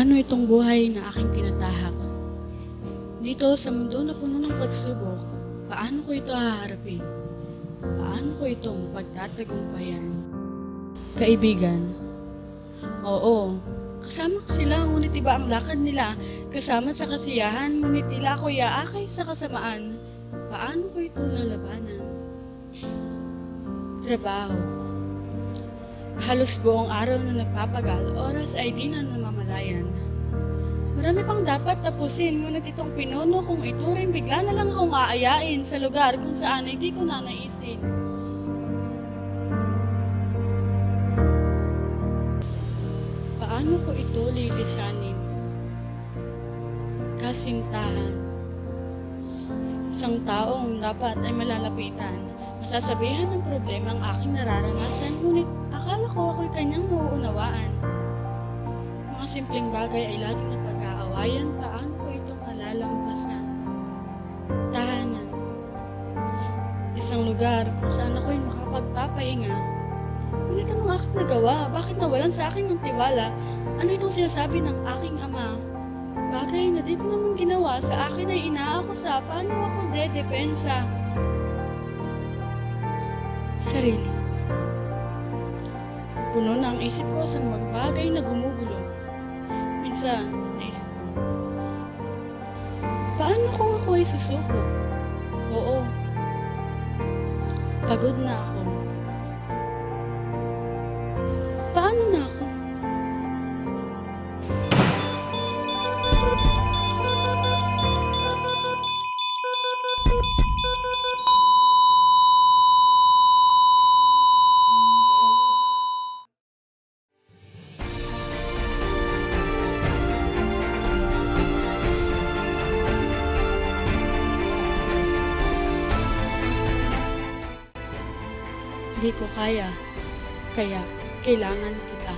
Paano itong buhay na aking tinatahak? Dito sa mundo na puno ng pagsubok, paano ko ito haharapin? Paano ko itong pagtatagumpayan? Kaibigan, oo, kasama ko sila ngunit iba ang lakad nila, kasama sa kasiyahan ngunit tila ko iaakay sa kasamaan. Paano ko ito lalabanan? Trabaho. Halos buong araw na nagpapagal, oras ay di na namamalayan. Marami pang dapat tapusin, ngunit itong pinuno kong ito rin bigla na lang akong aayain sa lugar kung saan ay di ko nanaisin. Paano ko ito lilisanin? Kasintahan. Isang taong dapat ay malalapitan, masasabihan ng problema ang aking nararanasan, ngunit akala ko ako'y kanyang nauunawaan. Mga simpleng bagay ay laging napag-aawayan, paano ko itong malalampasan? Tahanan. Isang lugar kung saan ako'y makapagpapahinga. Ngunit anong aking nagawa? Bakit nawalan sa akin ng tiwala? Ano itong sinasabi ng aking ama? Bagay na di ko naman ginawa, sa akin ay inaakusa, paano ako dedepensa? Sarili. Puno na ang isip ko sa mga bagay na gumugulo. Minsan, naisip ko, paano kung ako ay susuko? Oo, pagod na ako. Paano na ako? Di ko kaya, kaya kailangan kita.